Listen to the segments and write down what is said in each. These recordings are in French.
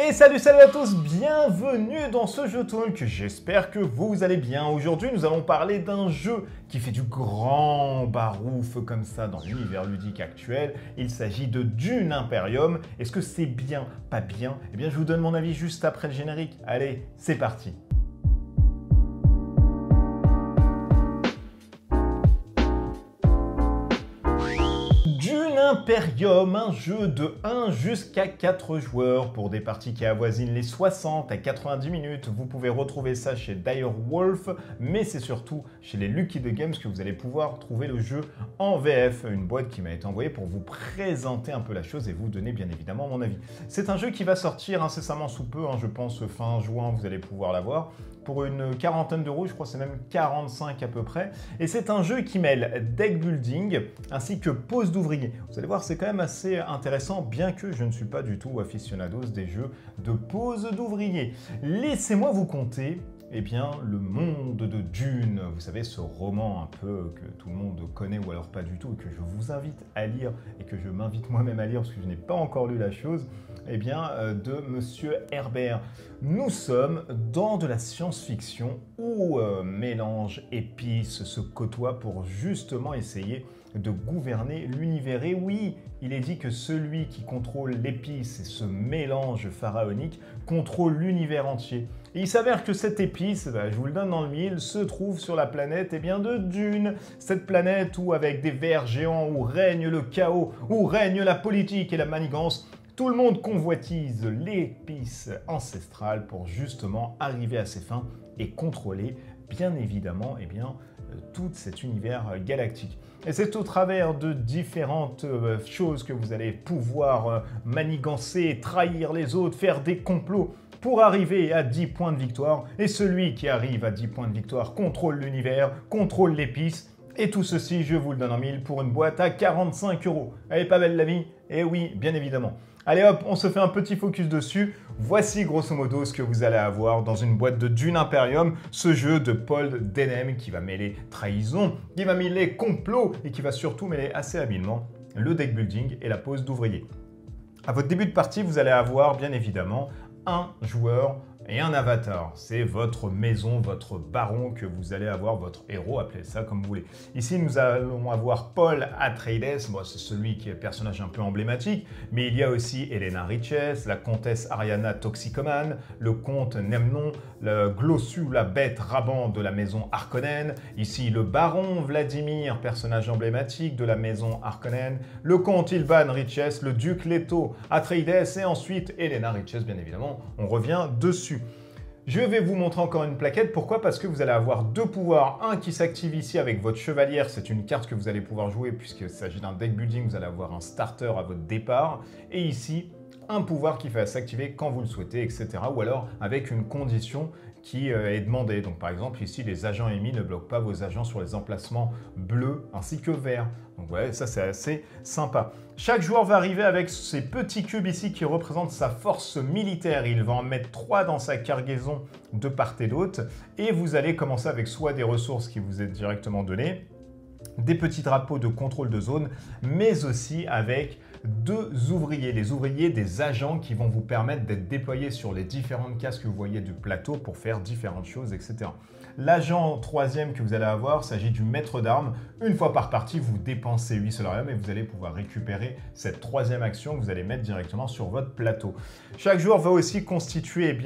Et salut à tous, bienvenue dans ce jeu talk, j'espère que vous allez bien. Aujourd'hui nous allons parler d'un jeu qui fait du grand barouf comme ça dans l'univers ludique actuel. Il s'agit de Dune Imperium. Est-ce que c'est bien, pas bien? Eh bien je vous donne mon avis juste après le générique. Allez, c'est parti. Imperium, un jeu de 1 jusqu'à 4 joueurs pour des parties qui avoisinent les 60 à 90 minutes. Vous pouvez retrouver ça chez Direwolf, mais c'est surtout chez les Lucky The Games que vous allez pouvoir trouver le jeu en VF, une boîte qui m'a été envoyée pour vous présenter un peu la chose et vous donner bien évidemment mon avis. C'est un jeu qui va sortir incessamment sous peu, je pense fin juin, vous allez pouvoir l'avoir. Pour une quarantaine d'euros, je crois que c'est même 45 à peu près. Et c'est un jeu qui mêle deck building ainsi que pose d'ouvriers. Vous allez voir, c'est quand même assez intéressant, bien que je ne suis pas du tout aficionados des jeux de pose d'ouvriers. Laissez-moi vous conter le monde de Dune, vous savez, ce roman un peu que tout le monde connaît ou alors pas du tout, et que je vous invite à lire et que je m'invite moi-même à lire parce que je n'ai pas encore lu la chose, de Monsieur Herbert. Nous sommes dans de la science-fiction où mélange épices se côtoient pour justement essayer de gouverner l'univers. Et oui, il est dit que celui qui contrôle l'épice et ce mélange pharaonique contrôle l'univers entier. Et il s'avère que cette épice, je vous le donne dans le mille, se trouve sur la planète de Dune. Cette planète où, avec des vers géants, où règne le chaos, où règne la politique et la manigance, tout le monde convoitise l'épice ancestrale pour justement arriver à ses fins et contrôler bien évidemment tout cet univers galactique. Et c'est au travers de différentes choses que vous allez pouvoir manigancer, trahir les autres, faire des complots pour arriver à 10 points de victoire. Et celui qui arrive à 10 points de victoire contrôle l'univers, contrôle l'épice. Et tout ceci, je vous le donne en mille pour une boîte à 45 €. Elle est pas belle la vie? Eh oui, bien évidemment. Allez hop, on se fait un petit focus dessus. Voici grosso modo ce que vous allez avoir dans une boîte de Dune Imperium, ce jeu de Paul Denham qui va mêler trahison, qui va mêler complot et qui va surtout mêler assez habilement le deck building et la pose d'ouvrier. À votre début de partie, vous allez avoir bien évidemment un joueur et un avatar. C'est votre maison, votre baron que vous allez avoir, votre héros, appelez ça comme vous voulez. Ici, nous allons avoir Paul Atreides, c'est celui qui est le personnage un peu emblématique, mais il y a aussi Helena Riches, la comtesse Ariana Toxicomane, le comte Nemnon, le Glossu, la bête raban de la maison Harkonnen, ici le baron Vladimir, personnage emblématique de la maison Harkonnen, le comte Ilban Riches, le duc Leto Atreides et ensuite Helena Riches, bien évidemment, on revient dessus. Je vais vous montrer encore une plaquette. Pourquoi? Parce que vous allez avoir deux pouvoirs. Un qui s'active ici avec votre chevalière. C'est une carte que vous allez pouvoir jouer puisqu'il s'agit d'un deck building. Vous allez avoir un starter à votre départ. Et ici, un pouvoir qui va s'activer quand vous le souhaitez, etc. Ou alors avec une condition qui est demandée. Donc par exemple, ici, les agents ennemis ne bloquent pas vos agents sur les emplacements bleus ainsi que verts. Donc ouais, ça c'est assez sympa. Chaque joueur va arriver avec ces petits cubes ici qui représentent sa force militaire. Il va en mettre 3 dans sa cargaison de part et d'autre. Et vous allez commencer avec soit des ressources qui vous est directement données, des petits drapeaux de contrôle de zone, mais aussi avec 2 ouvriers. Les ouvriers des agents qui vont vous permettre d'être déployés sur les différentes cases que vous voyez du plateau pour faire différentes choses, etc. L'agent 3e que vous allez avoir s'agit du maître d'armes. Une fois par partie, vous dépensez 8 solarium et vous allez pouvoir récupérer cette 3e action que vous allez mettre directement sur votre plateau. Chaque joueur va aussi constituer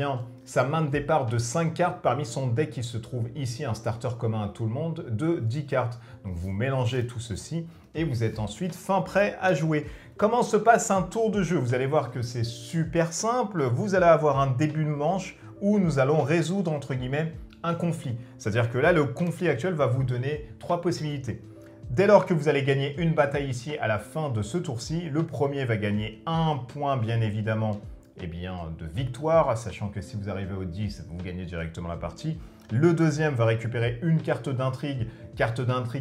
sa main de départ de 5 cartes parmi son deck qui se trouve ici, un starter commun à tout le monde, de 10 cartes. Donc vous mélangez tout ceci et vous êtes ensuite fin prêt à jouer. Comment se passe un tour de jeu? Vous allez voir que c'est super simple. Vous allez avoir un début de manche où nous allons résoudre, entre guillemets, un conflit. C'est-à-dire que là, le conflit actuel va vous donner 3 possibilités. Dès lors que vous allez gagner une bataille ici à la fin de ce tour-ci, le premier va gagner 1 point, bien évidemment, de victoire, sachant que si vous arrivez au 10, vous gagnez directement la partie. Le deuxième va récupérer une carte d'intrigue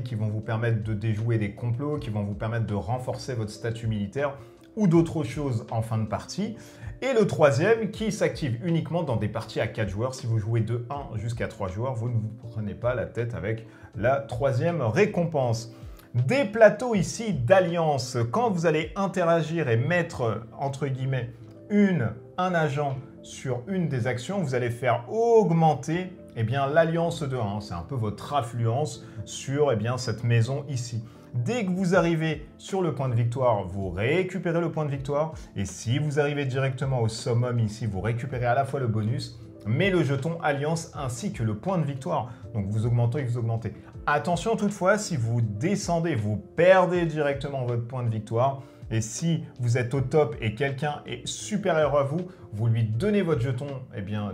qui vont vous permettre de déjouer des complots, qui vont vous permettre de renforcer votre statut militaire ou d'autres choses en fin de partie. Et le troisième qui s'active uniquement dans des parties à 4 joueurs. Si vous jouez de 1 jusqu'à 3 joueurs, vous ne vous prenez pas la tête avec la 3e récompense. Des plateaux ici d'alliance. Quand vous allez interagir et mettre, entre guillemets, une un agent sur une des actions, vous allez faire augmenter l'alliance de 1. C'est un peu votre affluence sur cette maison ici. Dès que vous arrivez sur le point de victoire, vous récupérez le point de victoire. Et si vous arrivez directement au summum ici, vous récupérez à la fois le bonus, mais le jeton alliance ainsi que le point de victoire. Donc vous augmentez et vous augmentez. Attention toutefois, si vous descendez, vous perdez directement votre point de victoire. Et si vous êtes au top et quelqu'un est supérieur à vous, vous lui donnez votre jeton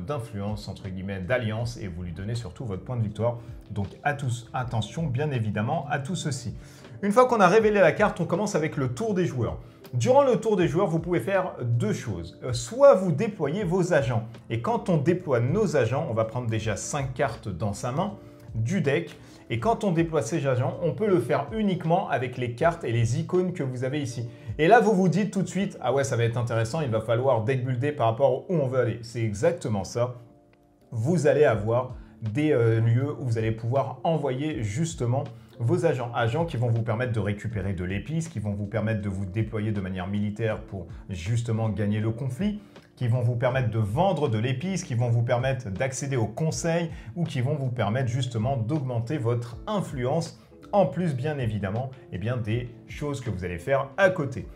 d'influence, entre guillemets, d'alliance, et vous lui donnez surtout votre point de victoire. Donc attention bien évidemment à tout ceci. Une fois qu'on a révélé la carte, on commence avec le tour des joueurs. Durant le tour des joueurs, vous pouvez faire deux choses. Soit vous déployez vos agents. Et quand on déploie nos agents, on va prendre déjà 5 cartes dans sa main du deck. Et quand on déploie ces agents, on peut le faire uniquement avec les cartes et les icônes que vous avez ici. Et là, vous vous dites tout de suite, ah ouais, ça va être intéressant, il va falloir deck builder par rapport où on veut aller. C'est exactement ça. Vous allez avoir des lieux où vous allez pouvoir envoyer justement vos agents. Agents qui vont vous permettre de récupérer de l'épice, qui vont vous permettre de vous déployer de manière militaire pour justement gagner le conflit, qui vont vous permettre de vendre de l'épice, qui vont vous permettre d'accéder aux conseils ou qui vont vous permettre justement d'augmenter votre influence, en plus bien évidemment des choses que vous allez faire à côté.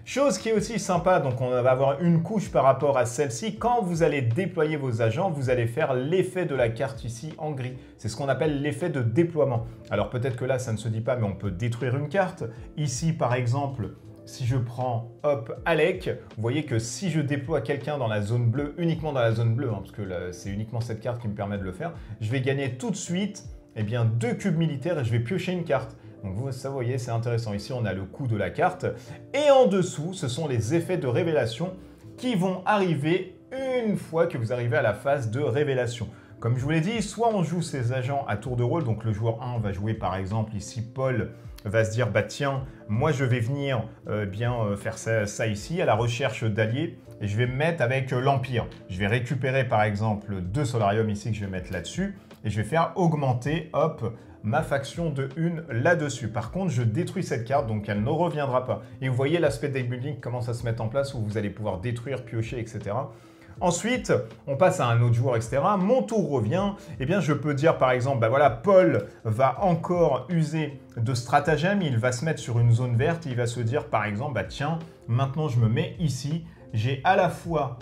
Chose qui est aussi sympa, donc on va avoir une couche par rapport à celle-ci. Quand vous allez déployer vos agents, vous allez faire l'effet de la carte ici en gris. C'est ce qu'on appelle l'effet de déploiement. Alors peut-être que là, ça ne se dit pas, mais on peut détruire une carte. Ici, par exemple, si je prends, hop, Alec, vous voyez que si je déploie quelqu'un dans la zone bleue, uniquement dans la zone bleue, parce que c'est uniquement cette carte qui me permet de le faire, je vais gagner tout de suite 2 cubes militaires et je vais piocher une carte. Donc vous voyez, c'est intéressant. Ici, on a le coût de la carte. Et en dessous, ce sont les effets de révélation qui vont arriver une fois que vous arrivez à la phase de révélation. Comme je vous l'ai dit, soit on joue ses agents à tour de rôle. Donc le joueur 1 va jouer par exemple ici Paul va se dire bah tiens, moi je vais venir faire ça ici à la recherche d'alliés et je vais me mettre avec l'Empire. Je vais récupérer par exemple 2 solariums ici que je vais mettre là-dessus et je vais faire augmenter, hop, ma faction de 1 là-dessus. Par contre, je détruis cette carte, donc elle ne reviendra pas. Et vous voyez l'aspect deck building commence à se mettre en place où vous allez pouvoir détruire, piocher, etc. Ensuite, on passe à un autre joueur, etc. Mon tour revient. Eh bien, je peux dire par exemple, bah voilà, Paul va encore user de stratagème. Il va se mettre sur une zone verte. Il va se dire par exemple, bah tiens, maintenant je me mets ici. J'ai à la fois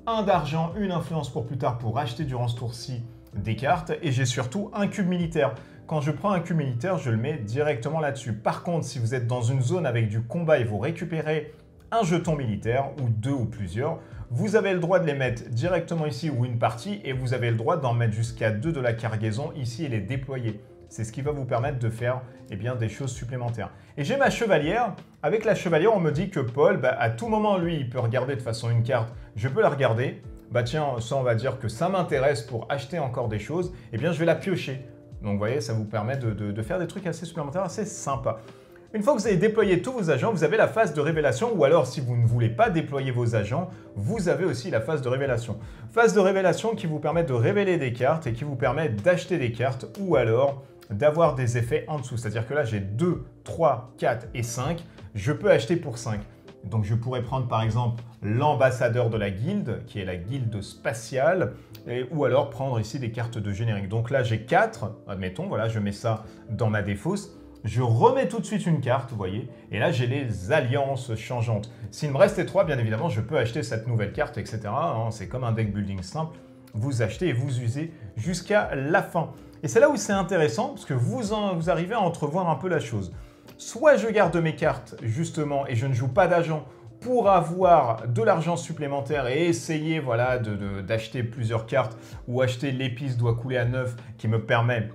un d'argent, une influence pour plus tard pour acheter durant ce tour-ci des cartes. Et j'ai surtout un cube militaire. Quand je prends un cube militaire, je le mets directement là-dessus. Par contre, si vous êtes dans une zone avec du combat et vous récupérez un jeton militaire, ou 2 ou plusieurs, vous avez le droit de les mettre directement ici ou une partie, et vous avez le droit d'en mettre jusqu'à 2 de la cargaison ici et les déployer. C'est ce qui va vous permettre de faire des choses supplémentaires. Et j'ai ma chevalière. Avec la chevalière, on me dit que Paul, à tout moment, lui, il peut regarder de façon une carte. Je peux la regarder. Bah tiens, ça, on va dire que ça m'intéresse pour acheter encore des choses. Eh bien, je vais la piocher. Donc, vous voyez, ça vous permet de faire des trucs assez supplémentaires, assez sympas. Une fois que vous avez déployé tous vos agents, vous avez la phase de révélation ou alors si vous ne voulez pas déployer vos agents, vous avez aussi la phase de révélation. Phase de révélation qui vous permet de révéler des cartes et qui vous permet d'acheter des cartes ou alors d'avoir des effets en dessous. C'est-à-dire que là, j'ai 2, 3, 4 et 5. Je peux acheter pour 5. Donc, je pourrais prendre par exemple l'ambassadeur de la guilde, qui est la guilde spatiale, ou alors prendre ici des cartes de générique. Donc là, j'ai 4, admettons, voilà, je mets ça dans ma défausse. Je remets tout de suite une carte, vous voyez, et là, j'ai les alliances changeantes. S'il me restait 3, bien évidemment, je peux acheter cette nouvelle carte, etc. C'est comme un deck building simple. Vous achetez et vous usez jusqu'à la fin. Et c'est là où c'est intéressant, parce que vous arrivez à entrevoir un peu la chose. Soit je garde mes cartes, justement, et je ne joue pas d'agent pour avoir de l'argent supplémentaire et essayer voilà, d'acheter plusieurs cartes ou acheter l'épice doit couler à 9 qui me permet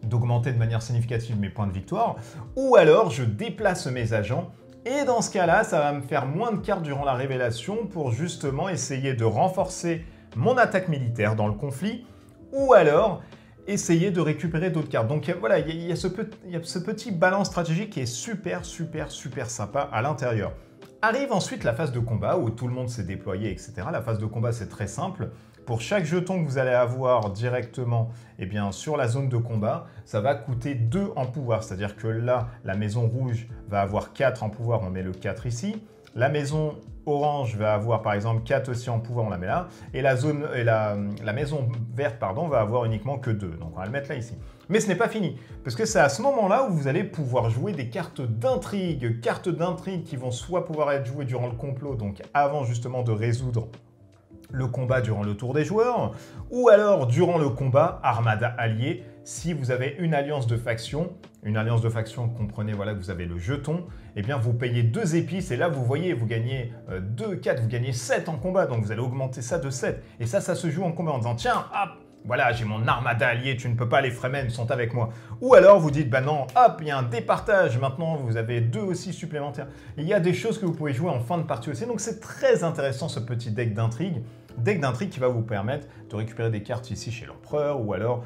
d'augmenter de manière significative mes points de victoire. Ou alors, je déplace mes agents et dans ce cas-là, ça va me faire moins de cartes durant la révélation pour justement essayer de renforcer mon attaque militaire dans le conflit ou alors essayer de récupérer d'autres cartes. Donc voilà, il y a ce petit balance stratégique qui est super sympa à l'intérieur. Arrive ensuite la phase de combat où tout le monde s'est déployé, etc. La phase de combat, c'est très simple. Pour chaque jeton que vous allez avoir directement sur la zone de combat, ça va coûter 2 en pouvoir. C'est-à-dire que là, la maison rouge va avoir 4 en pouvoir, on met le 4 ici. La maison orange va avoir par exemple 4 aussi en pouvoir, on la met là. Et la maison verte pardon, va avoir uniquement que 2. Donc on va le mettre là ici. Mais ce n'est pas fini, parce que c'est à ce moment-là où vous allez pouvoir jouer des cartes d'intrigue qui vont soit pouvoir être jouées durant le complot, donc avant justement de résoudre le combat durant le tour des joueurs, ou alors durant le combat armada allié, si vous avez une alliance de faction, comprenez voilà, que vous avez le jeton, eh bien vous payez 2 épices, et là vous voyez, vous gagnez 2, 4, vous gagnez 7 en combat, donc vous allez augmenter ça de 7. Et ça se joue en combat en disant, tiens, hop, voilà, j'ai mon armada allié, tu ne peux pas, les Fremen sont avec moi. Ou alors vous dites, bah non, hop, il y a un départage, maintenant vous avez 2 aussi supplémentaires. Il y a des choses que vous pouvez jouer en fin de partie aussi, donc c'est très intéressant ce petit deck d'intrigue. Deck d'intrigue qui va vous permettre de récupérer des cartes ici chez l'Empereur ou alors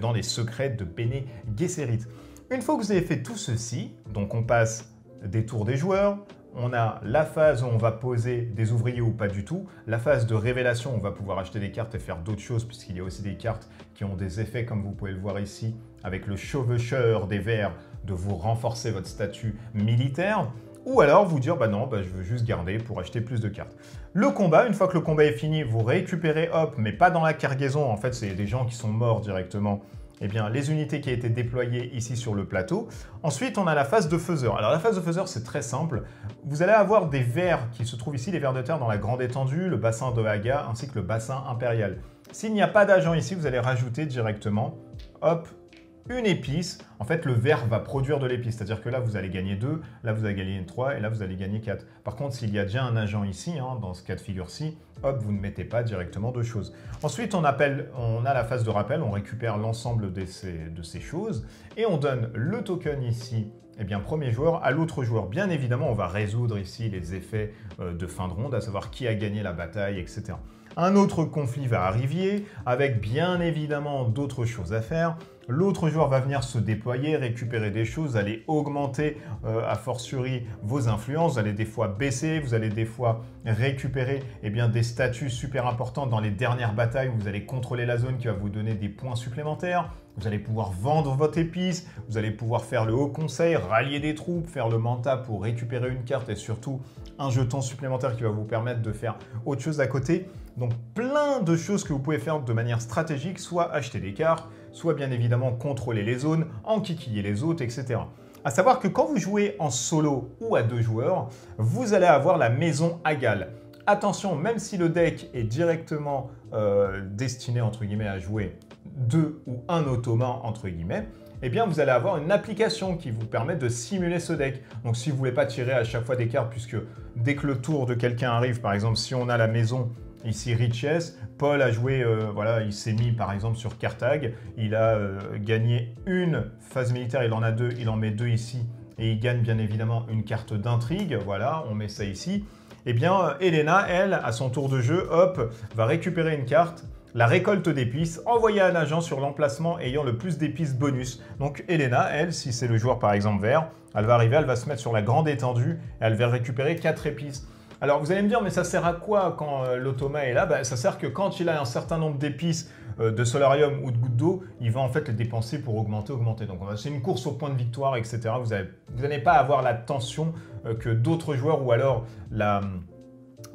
dans les secrets de Bene Gesserit. Une fois que vous avez fait tout ceci, donc on passe des tours des joueurs, on a la phase où on va poser des ouvriers ou pas du tout. La phase de révélation, on va pouvoir acheter des cartes et faire d'autres choses puisqu'il y a aussi des cartes qui ont des effets comme vous pouvez le voir ici avec le chevaucheur des vers de vous renforcer votre statut militaire. Ou alors vous dire, bah non, bah je veux juste garder pour acheter plus de cartes. Le combat, une fois que le combat est fini, vous récupérez, hop, mais pas dans la cargaison, en fait c'est des gens qui sont morts directement. Eh bien, les unités qui ont été déployées ici sur le plateau. Ensuite, on a la phase de faiseur. Alors, la phase de faiseur, c'est très simple. Vous allez avoir des vers qui se trouvent ici, les vers de terre dans la grande étendue, le bassin de Haga, ainsi que le bassin impérial. S'il n'y a pas d'agent ici, vous allez rajouter directement, hop, une épice. En fait, le ver va produire de l'épice. C'est-à-dire que là, vous allez gagner 2, là, vous allez gagner 3, et là, vous allez gagner 4. Par contre, s'il y a déjà un agent ici, dans ce cas de figure-ci, hop, vous ne mettez pas directement de choses. Ensuite, on a la phase de rappel, on récupère l'ensemble de ces choses, et on donne le token ici, eh bien, premier joueur à l'autre joueur. Bien évidemment, on va résoudre ici les effets de fin de ronde, à savoir qui a gagné la bataille, etc. Un autre conflit va arriver, avec bien évidemment d'autres choses à faire. L'autre joueur va venir se déployer, récupérer des choses, aller augmenter a fortiori vos influences, vous allez des fois baisser, vous allez des fois récupérer des statuts super importants dans les dernières batailles où vous allez contrôler la zone qui va vous donner des points supplémentaires. Vous allez pouvoir vendre votre épice, vous allez pouvoir faire le haut conseil, rallier des troupes, faire le manta pour récupérer une carte et surtout un jeton supplémentaire qui va vous permettre de faire autre chose à côté. Donc plein de choses que vous pouvez faire de manière stratégique, soit acheter des cartes, soit bien évidemment contrôler les zones, enquiquiller les autres, etc. À savoir que quand vous jouez en solo ou à 2 joueurs, vous allez avoir la maison Agal. Attention, même si le deck est directement destiné entre guillemets à jouer 2 ou 1 ottoman entre guillemets, eh bien vous allez avoir une application qui vous permet de simuler ce deck. Donc si vous ne voulez pas tirer à chaque fois des cartes, puisque dès que le tour de quelqu'un arrive, par exemple si on a la maison ici Riches, Paul a joué, voilà, il s'est mis par exemple sur Carthage, il a gagné une phase militaire, il en a 2, il en met 2 ici, et il gagne bien évidemment une carte d'intrigue, voilà, on met ça ici. Eh bien, Helena, elle, à son tour de jeu, hop, va récupérer une carte, la récolte d'épices, envoyer un agent sur l'emplacement ayant le plus d'épices bonus. Donc Helena, elle, si c'est le joueur par exemple vert, elle va arriver, elle va se mettre sur la grande étendue, et elle va récupérer 4 épices. Alors vous allez me dire, mais ça sert à quoi quand l'automat est là? Ça sert que quand il a un certain nombre d'épices, de solarium ou de gouttes d'eau, il va en fait les dépenser pour augmenter. Donc c'est une course au point de victoire, etc. Vous n'allez pas avoir la tension que d'autres joueurs ou alors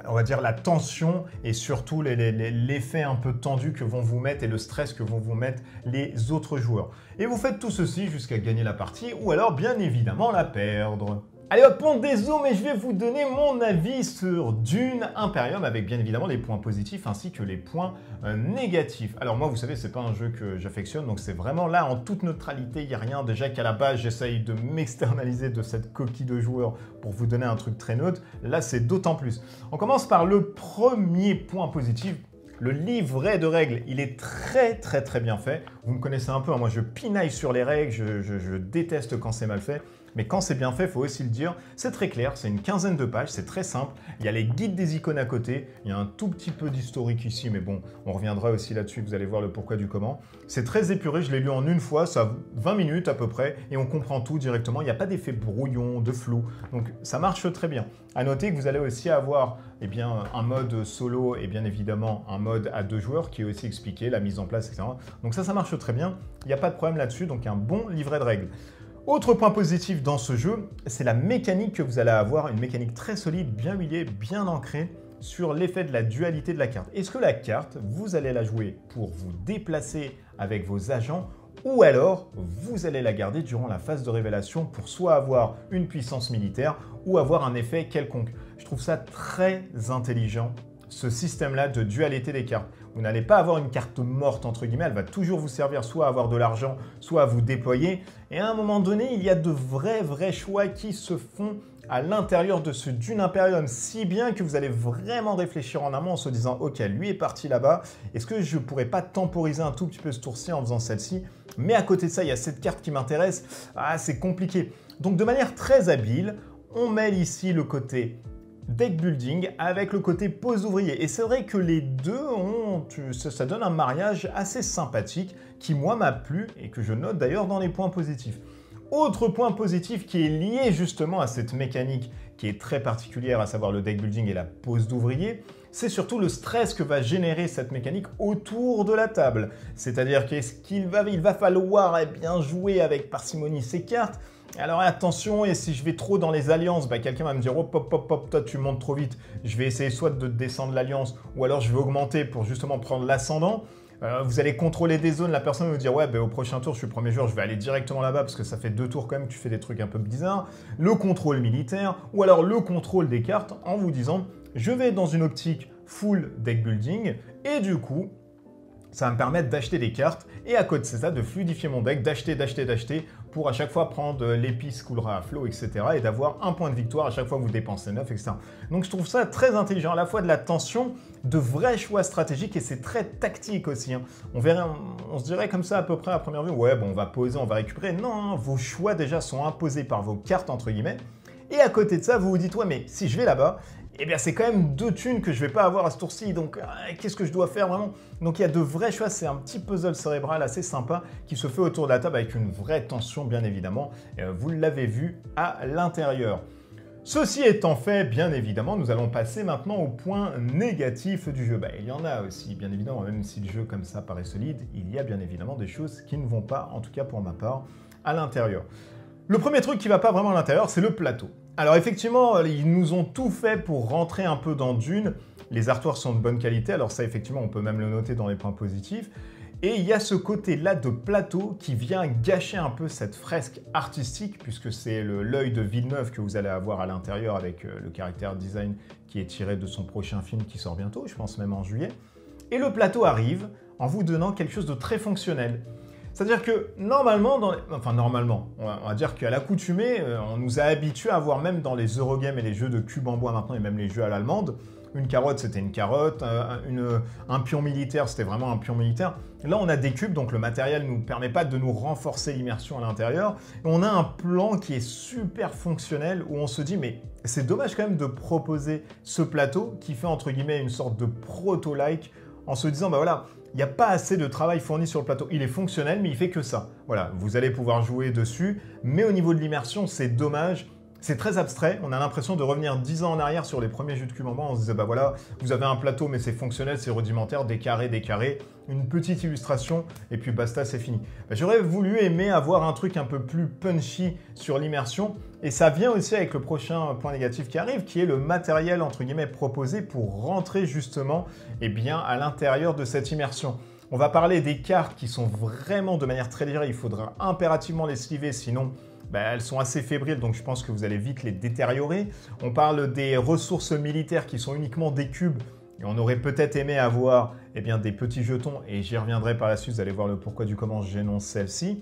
on va dire la tension et surtout l'effet un peu tendu que vont vous mettre et le stress que vont vous mettre les autres joueurs. Et vous faites tout ceci jusqu'à gagner la partie ou alors bien évidemment la perdre. Allez hop, on dézoome et je vais vous donner mon avis sur Dune Imperium avec bien évidemment les points positifs ainsi que les points négatifs. Alors moi, vous savez, c'est pas un jeu que j'affectionne, donc c'est vraiment là en toute neutralité, il n'y a rien. Déjà qu'à la base, j'essaye de m'externaliser de cette coquille de joueur pour vous donner un truc très neutre. Là, c'est d'autant plus. On commence par le premier point positif. Le livret de règles, il est très bien fait. Vous me connaissez un peu, hein, moi je pinaille sur les règles, je déteste quand c'est mal fait. Mais quand c'est bien fait, il faut aussi le dire, c'est très clair, c'est une quinzaine de pages, c'est très simple. Il y a les guides des icônes à côté, il y a un tout petit peu d'historique ici, mais bon, on reviendra aussi là-dessus, vous allez voir le pourquoi du comment. C'est très épuré, je l'ai lu en une fois, ça a 20 minutes à peu près, et on comprend tout directement, il n'y a pas d'effet brouillon, de flou, donc ça marche très bien. À noter que vous allez aussi avoir un mode solo et bien évidemment un mode à 2 joueurs qui est aussi expliqué, la mise en place, etc. Donc ça marche très bien, il n'y a pas de problème là-dessus, donc un bon livret de règles. Autre point positif dans ce jeu, c'est la mécanique que vous allez avoir, une mécanique très solide, bien huilée, bien ancrée sur l'effet de la dualité de la carte. Est-ce que la carte, vous allez la jouer pour vous déplacer avec vos agents ou alors vous allez la garder durant la phase de révélation pour soit avoir une puissance militaire ou avoir un effet quelconque. Je trouve ça très intelligent, ce système-là de dualité des cartes. Vous n'allez pas avoir une carte morte, entre guillemets, elle va toujours vous servir soit à avoir de l'argent, soit à vous déployer. Et à un moment donné, il y a de vrais choix qui se font à l'intérieur de ce Dune Imperium, si bien que vous allez vraiment réfléchir en amont en se disant « Ok, lui est parti là-bas, est-ce que je ne pourrais pas temporiser un tout petit peu ce tour-ci en faisant celle-ci ?» Mais à côté de ça, il y a cette carte qui m'intéresse. Ah, c'est compliqué. Donc de manière très habile, on mêle ici le côté deck building avec le côté pose ouvrier. Et c'est vrai que les deux ça donne un mariage assez sympathique qui, moi, m'a plu et que je note d'ailleurs dans les points positifs. Autre point positif qui est lié justement à cette mécanique qui est très particulière, à savoir le deck building et la pose d'ouvrier, c'est surtout le stress que va générer cette mécanique autour de la table. C'est-à-dire qu'il va falloir bien jouer avec parcimonie ces cartes. Alors attention, et si je vais trop dans les alliances, quelqu'un va me dire « Hop, hop, hop, hop, toi tu montes trop vite, je vais essayer soit de descendre l'alliance, ou alors je vais augmenter pour justement prendre l'ascendant. » Vous allez contrôler des zones, la personne va vous dire « Ouais, au prochain tour, je suis le premier joueur, je vais aller directement là-bas parce que ça fait 2 tours quand même, tu fais des trucs un peu bizarres. » Le contrôle militaire, ou alors le contrôle des cartes en vous disant « Je vais dans une optique full deck building, et du coup, ça va me permettre d'acheter des cartes, et à côté de ça, de fluidifier mon deck, d'acheter, pour à chaque fois prendre l'épice coulera à flot, etc. et d'avoir un point de victoire à chaque fois que vous dépensez 9, etc. Donc je trouve ça très intelligent, à la fois de la tension, de vrais choix stratégiques, et c'est très tactique aussi. On se dirait comme ça à peu près à première vue, ouais, bon, on va poser, on va récupérer. Non, vos choix déjà sont imposés par vos cartes, entre guillemets, et à côté de ça, vous vous dites, ouais, mais si je vais là-bas, eh bien c'est quand même 2 thunes que je ne vais pas avoir à ce tour-ci, donc qu'est-ce que je dois faire vraiment? Donc il y a de vrais choix, c'est un petit puzzle cérébral assez sympa qui se fait autour de la table avec une vraie tension bien évidemment, vous l'avez vu à l'intérieur. Ceci étant fait, bien évidemment, nous allons passer maintenant au point négatif du jeu. Il y en a aussi, bien évidemment, même si le jeu comme ça paraît solide, il y a bien évidemment des choses qui ne vont pas, en tout cas pour ma part, à l'intérieur. Le premier truc qui ne va pas vraiment à l'intérieur, c'est le plateau. Alors effectivement, ils nous ont tout fait pour rentrer un peu dans Dune. Les artworks sont de bonne qualité, alors ça effectivement, on peut même le noter dans les points positifs. Et il y a ce côté-là de plateau qui vient gâcher un peu cette fresque artistique, puisque c'est l'œil de Villeneuve que vous allez avoir à l'intérieur avec le character design qui est tiré de son prochain film qui sort bientôt, je pense même en juillet. Et le plateau arrive en vous donnant quelque chose de très fonctionnel. C'est-à-dire que normalement, on va dire qu'à l'accoutumée, on nous a habitués à voir même dans les Eurogames et les jeux de cubes en bois maintenant, et même les jeux à l'allemande, une carotte c'était une carotte, un pion militaire c'était vraiment un pion militaire. Là on a des cubes, donc le matériel ne nous permet pas de nous renforcer l'immersion à l'intérieur. On a un plan qui est super fonctionnel où on se dit mais c'est dommage quand même de proposer ce plateau qui fait entre guillemets une sorte de proto-like en se disant voilà, il n'y a pas assez de travail fourni sur le plateau. Il est fonctionnel, mais il fait que ça. Voilà, vous allez pouvoir jouer dessus, mais au niveau de l'immersion, c'est dommage. C'est très abstrait, on a l'impression de revenir 10 ans en arrière sur les premiers jeux de cube en bois. On se disait, voilà, vous avez un plateau, mais c'est fonctionnel, c'est rudimentaire, des carrés, une petite illustration, et puis basta, c'est fini. J'aurais voulu aimer avoir un truc un peu plus punchy sur l'immersion, et ça vient aussi avec le prochain point négatif qui arrive, qui est le matériel, entre guillemets, proposé pour rentrer justement à l'intérieur de cette immersion. On va parler des cartes qui sont vraiment de manière très légère, il faudra impérativement les sliver, sinon elles sont assez fébriles, donc je pense que vous allez vite les détériorer. On parle des ressources militaires qui sont uniquement des cubes, et on aurait peut-être aimé avoir des petits jetons, et j'y reviendrai par la suite, vous allez voir le pourquoi du comment j'énonce celle-ci.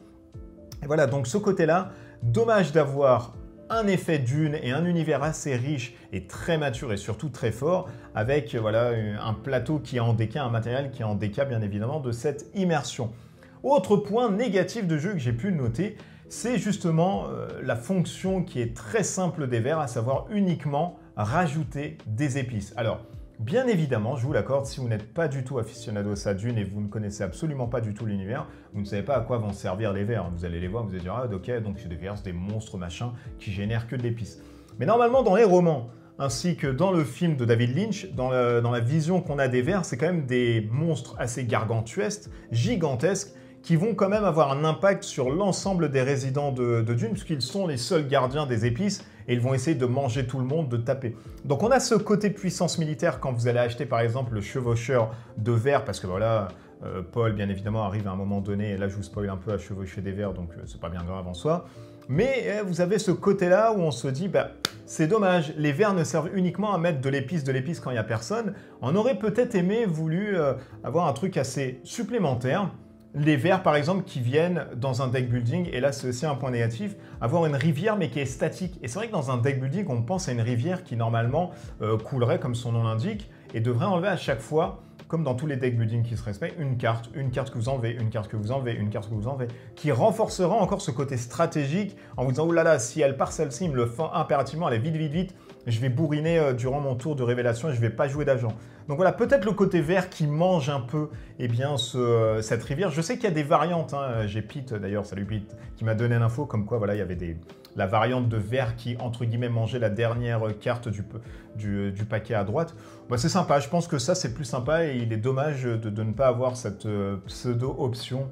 Et voilà, donc ce côté-là, dommage d'avoir un effet Dune et un univers assez riche et très mature et surtout très fort, avec un plateau qui est en déca, un matériel qui est en déca bien évidemment de cette immersion. Autre point négatif de jeu que j'ai pu noter, c'est justement la fonction qui est très simple des vers, à savoir uniquement rajouter des épices. Alors, bien évidemment, je vous l'accorde, si vous n'êtes pas du tout aficionado à Dune et vous ne connaissez absolument pas du tout l'univers, vous ne savez pas à quoi vont servir les vers. Vous allez les voir, vous allez dire, ah ok, donc c'est des vers, c'est des monstres machin qui génèrent que de l'épice. Mais normalement, dans les romans, ainsi que dans le film de David Lynch, dans la vision qu'on a des vers, c'est quand même des monstres assez gargantuesques, gigantesques, qui vont quand même avoir un impact sur l'ensemble des résidents de Dune, puisqu'ils sont les seuls gardiens des épices, et ils vont essayer de manger tout le monde, de taper. Donc on a ce côté puissance militaire quand vous allez acheter par exemple le chevaucheur de verre, parce que voilà, Paul bien évidemment arrive à un moment donné, et là je vous spoil un peu, à chevaucher des vers, donc c'est pas bien grave en soi. Mais vous avez ce côté-là où on se dit, bah, c'est dommage, les vers ne servent uniquement à mettre de l'épice quand il n'y a personne. On aurait peut-être voulu avoir un truc assez supplémentaire. Les vers, par exemple, qui viennent dans un deck building, et là c'est aussi un point négatif, avoir une rivière mais qui est statique. Et c'est vrai que dans un deck building, on pense à une rivière qui normalement coulerait, comme son nom l'indique, et devrait enlever à chaque fois, comme dans tous les deck building qui se respectent, une carte que vous enlevez, une carte que vous enlevez, une carte que vous enlevez, qui renforcera encore ce côté stratégique en vous disant « Oh là là, si elle part celle-ci, il me le fait impérativement, allez vite, vite, vite, je vais bourriner durant mon tour de révélation et je ne vais pas jouer d'agent. » Donc voilà, peut-être le côté vert qui mange un peu cette rivière. Je sais qu'il y a des variantes, hein. J'ai Pete d'ailleurs, salut Pete, qui m'a donné l'info comme quoi voilà, il y avait la variante de vert qui, entre guillemets, mangeait la dernière carte du paquet à droite. Bah, c'est sympa, je pense que ça c'est plus sympa et il est dommage de ne pas avoir cette pseudo-option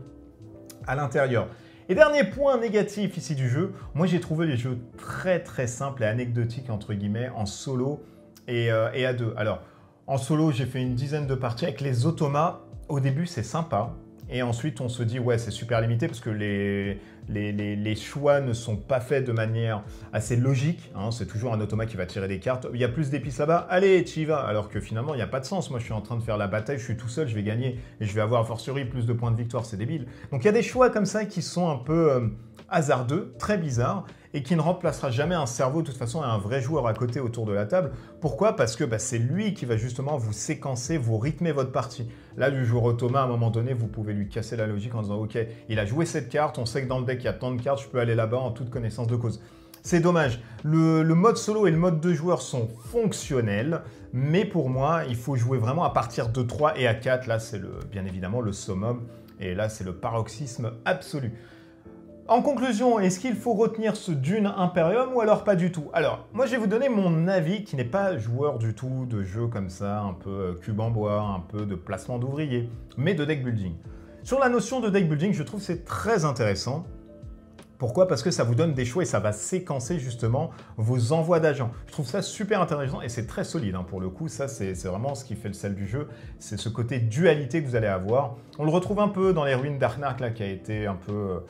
à l'intérieur. Et dernier point négatif ici du jeu, moi j'ai trouvé les jeux très très simples et anecdotiques entre guillemets en solo et à deux. Alors en solo j'ai fait une dizaine de parties avec les automas, au début c'est sympa et ensuite on se dit ouais c'est super limité parce que les choix ne sont pas faits de manière assez logique, hein. C'est toujours un automa qui va tirer des cartes, il y a plus d'épices là-bas, allez tu y vas, alors que finalement il n'y a pas de sens, moi je suis en train de faire la bataille, je suis tout seul, je vais gagner et je vais avoir a fortiori plus de points de victoire, c'est débile. Donc il y a des choix comme ça qui sont un peu hasardeux, très bizarres et qui ne remplacera jamais un cerveau de toute façon et un vrai joueur à côté autour de la table. Pourquoi? Parce que c'est lui qui va justement vous séquencer, vous rythmer votre partie. Là, du joueur automa, à un moment donné, vous pouvez lui casser la logique en disant « Ok, il a joué cette carte, on sait que dans le deck, il y a tant de cartes, je peux aller là-bas en toute connaissance de cause. » C'est dommage. Le mode solo et le mode 2 joueurs sont fonctionnels, mais pour moi, il faut jouer vraiment à partir de 3 et à 4. Là, c'est bien évidemment le summum, et là, c'est le paroxysme absolu. En conclusion, est-ce qu'il faut retenir ce Dune Imperium ou alors pas du tout? Alors, moi je vais vous donner mon avis qui n'est pas joueur du tout de jeux comme ça, un peu cube en bois, un peu de placement d'ouvriers, mais de deck building. Sur la notion de deck building, je trouve que c'est très intéressant. Pourquoi? Parce que ça vous donne des choix et ça va séquencer justement vos envois d'agents. Je trouve ça super intéressant et c'est très solide hein, pour le coup. Ça, c'est vraiment ce qui fait le sel du jeu. C'est ce côté dualité que vous allez avoir. On le retrouve un peu dans les ruines d'Arnak là, qui a été un peu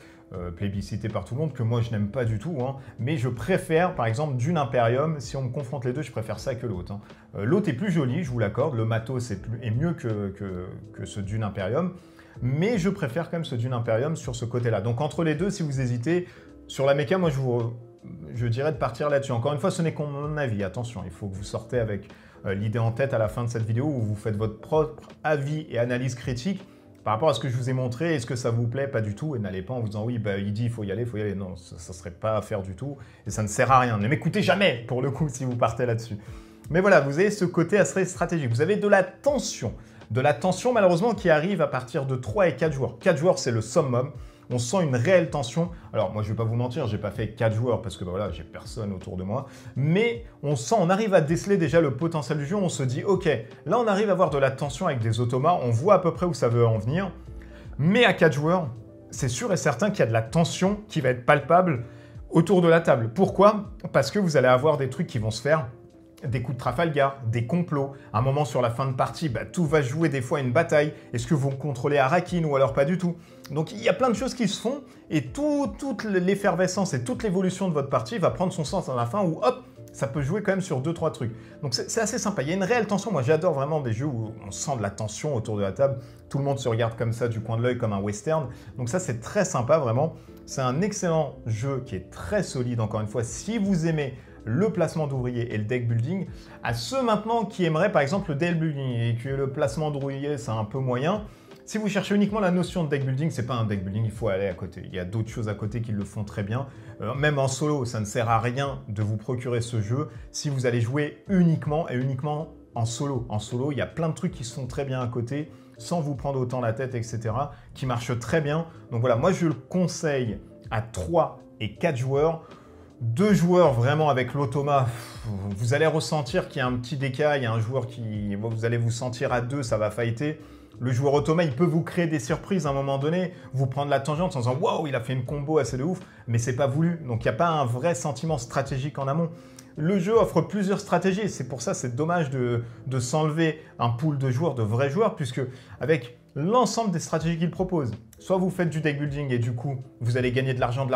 plébiscité par tout le monde, que moi je n'aime pas du tout. Hein. Mais je préfère par exemple Dune Imperium. Si on me confronte les deux, je préfère ça que l'autre. Hein. L'autre est plus joli, je vous l'accorde. Le matos est mieux que ce Dune Imperium. Mais je préfère quand même ce Dune Imperium sur ce côté-là. Donc entre les deux, si vous hésitez, sur la méca, moi je dirais de partir là-dessus. Encore une fois, ce n'est qu'un mon avis, attention, il faut que vous sortez avec l'idée en tête à la fin de cette vidéo où vous faites votre propre avis et analyse critique par rapport à ce que je vous ai montré. Est-ce que ça vous plaît? Pas du tout. Et n'allez pas en vous disant oui, bah, il dit il faut y aller, il faut y aller. Non, ça ne serait pas à faire du tout et ça ne sert à rien. Ne m'écoutez jamais pour le coup si vous partez là-dessus. Mais voilà, vous avez ce côté assez stratégique. Vous avez de la tension. De la tension malheureusement qui arrive à partir de 3 et 4 joueurs. 4 joueurs, c'est le summum. On sent une réelle tension. Alors moi, je ne vais pas vous mentir, je n'ai pas fait 4 joueurs parce que voilà, j'ai personne autour de moi. Mais on arrive à déceler déjà le potentiel du jeu. On se dit, ok, là on arrive à avoir de la tension avec des automas. On voit à peu près où ça veut en venir. Mais à 4 joueurs, c'est sûr et certain qu'il y a de la tension qui va être palpable autour de la table. Pourquoi? Parce que vous allez avoir des trucs qui vont se faire. Des coups de Trafalgar, des complots. À un moment sur la fin de partie, tout va jouer des fois une bataille. Est-ce que vous contrôlez Arrakeen ou alors pas du tout? Donc il y a plein de choses qui se font et toute l'effervescence et toute l'évolution de votre partie va prendre son sens à la fin où hop, ça peut jouer quand même sur 2-3 trucs. Donc c'est assez sympa. Il y a une réelle tension. Moi j'adore vraiment des jeux où on sent de la tension autour de la table. Tout le monde se regarde comme ça du coin de l'œil comme un western. Donc ça c'est très sympa vraiment. C'est un excellent jeu qui est très solide encore une fois. Si vous aimez le placement d'ouvriers et le deck building, à ceux maintenant qui aimeraient par exemple le deck building et que le placement d'ouvriers c'est un peu moyen, si vous cherchez uniquement la notion de deck building, c'est pas un deck building, il faut aller à côté. Il y a d'autres choses à côté qui le font très bien. Même en solo, ça ne sert à rien de vous procurer ce jeu si vous allez jouer uniquement en solo. En solo, il y a plein de trucs qui se font très bien à côté, sans vous prendre autant la tête, etc., qui marchent très bien. Donc voilà, moi je le conseille à 3 et 4 joueurs. 2 joueurs vraiment avec l'automa, vous allez ressentir qu'il y a un petit décalage, il y a un joueur qui, vous allez vous sentir à 2, ça va fighter. Le joueur automate, il peut vous créer des surprises à un moment donné, vous prendre la tangente en disant « Waouh, il a fait une combo assez de ouf », mais c'est pas voulu. Donc il n'y a pas un vrai sentiment stratégique en amont. Le jeu offre plusieurs stratégies, c'est pour ça c'est dommage de s'enlever un pool de joueurs, de vrais joueurs, puisque avec l'ensemble des stratégies qu'il propose, soit vous faites du deck building et du coup vous allez gagner de l'argent,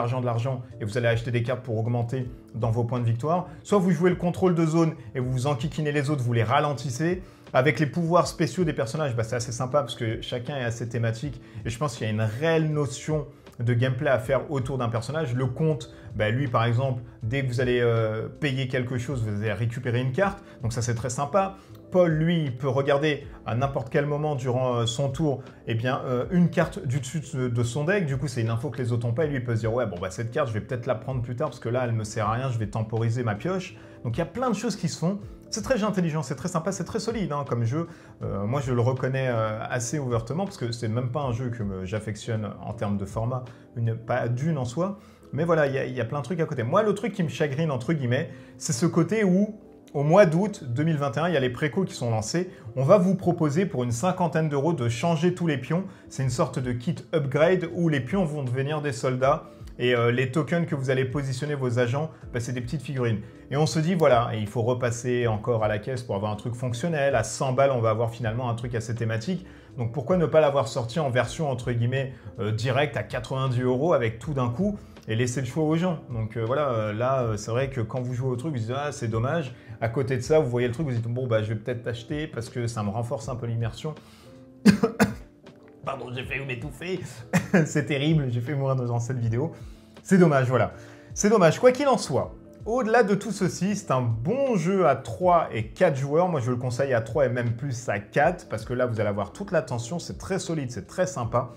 et vous allez acheter des cartes pour augmenter dans vos points de victoire, soit vous jouez le contrôle de zone et vous vous enquiquinez les autres, vous les ralentissez. Avec les pouvoirs spéciaux des personnages, c'est assez sympa parce que chacun est assez thématique et je pense qu'il y a une réelle notion de gameplay à faire autour d'un personnage. Le comte, lui par exemple, dès que vous allez payer quelque chose, vous allez récupérer une carte, donc ça c'est très sympa. Paul, lui, il peut regarder à n'importe quel moment durant son tour une carte du dessus de son deck. Du coup, c'est une info que les autres n'ont pas. Et lui, il peut se dire, ouais, cette carte, je vais peut-être la prendre plus tard parce que là, elle me sert à rien, je vais temporiser ma pioche. Donc, il y a plein de choses qui se font. C'est très intelligent, c'est très sympa, c'est très solide comme jeu. Moi, je le reconnais assez ouvertement parce que c'est même pas un jeu que j'affectionne en termes de format, pas d'une en soi. Mais voilà, il y a plein de trucs à côté. Moi, le truc qui me chagrine, entre guillemets, c'est ce côté où au mois d'août 2021, il y a les précos qui sont lancés. On va vous proposer pour une 50aine d'euros de changer tous les pions. C'est une sorte de kit upgrade où les pions vont devenir des soldats et les tokens que vous allez positionner vos agents, c'est des petites figurines. Et on se dit, voilà, il faut repasser encore à la caisse pour avoir un truc fonctionnel. À 100 balles, on va avoir finalement un truc assez thématique. Donc pourquoi ne pas l'avoir sorti en version, entre guillemets, directe à 90 € avec tout d'un coup et laisser le choix aux gens. Donc voilà, là, c'est vrai que quand vous jouez au truc, vous dites « Ah, c'est dommage ». À côté de ça, vous voyez le truc, vous dites « Bon, je vais peut-être l'acheter parce que ça me renforce un peu l'immersion ». Pardon, j'ai failli m'étouffer. C'est terrible, j'ai fait mourir dans cette vidéo. C'est dommage, voilà. C'est dommage. Quoi qu'il en soit, au-delà de tout ceci, c'est un bon jeu à 3 et 4 joueurs. Moi, je le conseille à 3 et même plus à 4 parce que là, vous allez avoir toute l'attention. C'est très solide, c'est très sympa.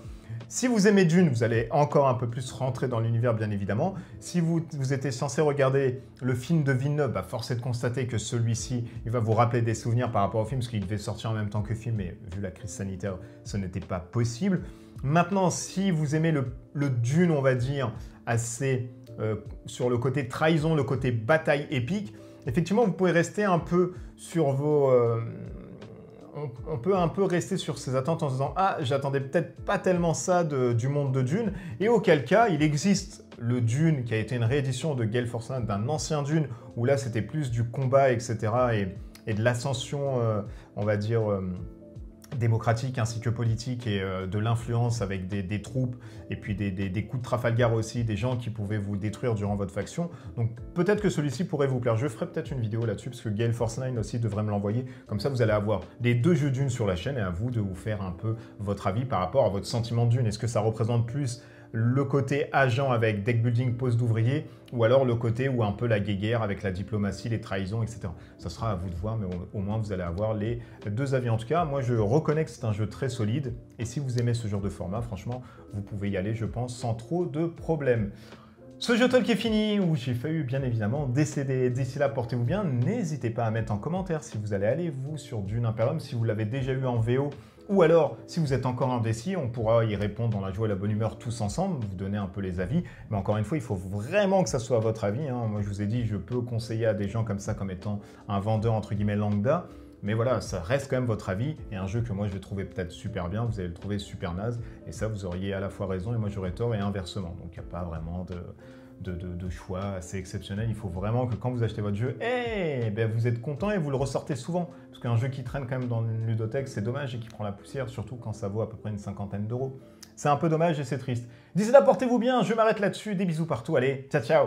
Si vous aimez Dune, vous allez encore un peu plus rentrer dans l'univers, bien évidemment. Si vous étiez censé regarder le film de Villeneuve, force est de constater que celui-ci, il va vous rappeler des souvenirs par rapport au film, parce qu'il devait sortir en même temps que le film, mais vu la crise sanitaire, ce n'était pas possible. Maintenant, si vous aimez le Dune, on va dire, assez sur le côté trahison, le côté bataille épique, effectivement, vous pouvez rester un peu sur vos... on peut un peu rester sur ses attentes en se disant « Ah, j'attendais peut-être pas tellement ça du monde de Dune ». Et auquel cas, il existe le Dune qui a été une réédition de Gale Force 9 d'un ancien Dune où là, c'était plus du combat, etc. et de l'ascension, on va dire, démocratique ainsi que politique et de l'influence avec des troupes et puis des coups de Trafalgar aussi, des gens qui pouvaient vous détruire durant votre faction. Donc peut-être que celui-ci pourrait vous plaire. Je ferai peut-être une vidéo là-dessus parce que Gale Force 9 aussi devrait me l'envoyer. Comme ça, vous allez avoir les deux jeux Dune sur la chaîne et à vous de vous faire un peu votre avis par rapport à votre sentiment de Dune. Est-ce que ça représente plus le côté agent avec deck building poste d'ouvrier ou alors le côté où un peu la guéguerre avec la diplomatie, les trahisons, etc. Ça sera à vous de voir, mais au moins vous allez avoir les deux avis. En tout cas, moi je reconnais que c'est un jeu très solide et si vous aimez ce genre de format, franchement, vous pouvez y aller, je pense, sans trop de problèmes. Ce jeu talk est fini, où j'ai failli bien évidemment décéder. D'ici là, portez-vous bien. N'hésitez pas à mettre en commentaire si vous allez aller, vous, sur Dune Imperium, si vous l'avez déjà eu en VO, ou alors, si vous êtes encore indécis, on pourra y répondre dans la joie et la bonne humeur tous ensemble, vous donner un peu les avis. Mais encore une fois, il faut vraiment que ça soit votre avis. Moi, je vous ai dit, je peux conseiller à des gens comme ça comme étant un vendeur, entre guillemets, lambda. Mais voilà, ça reste quand même votre avis. Et un jeu que moi, je vais trouver peut-être super bien, vous allez le trouver super naze. Et ça, vous auriez à la fois raison et moi, j'aurais tort et inversement. Donc, il n'y a pas vraiment de choix assez exceptionnel. Il faut vraiment que quand vous achetez votre jeu, vous êtes content et vous le ressortez souvent. Parce qu'un jeu qui traîne quand même dans une ludothèque, c'est dommage et qui prend la poussière, surtout quand ça vaut à peu près une 50aine d'euros. C'est un peu dommage et c'est triste. D'ici là, portez-vous bien, je m'arrête là-dessus. Des bisous partout. Allez, ciao, ciao!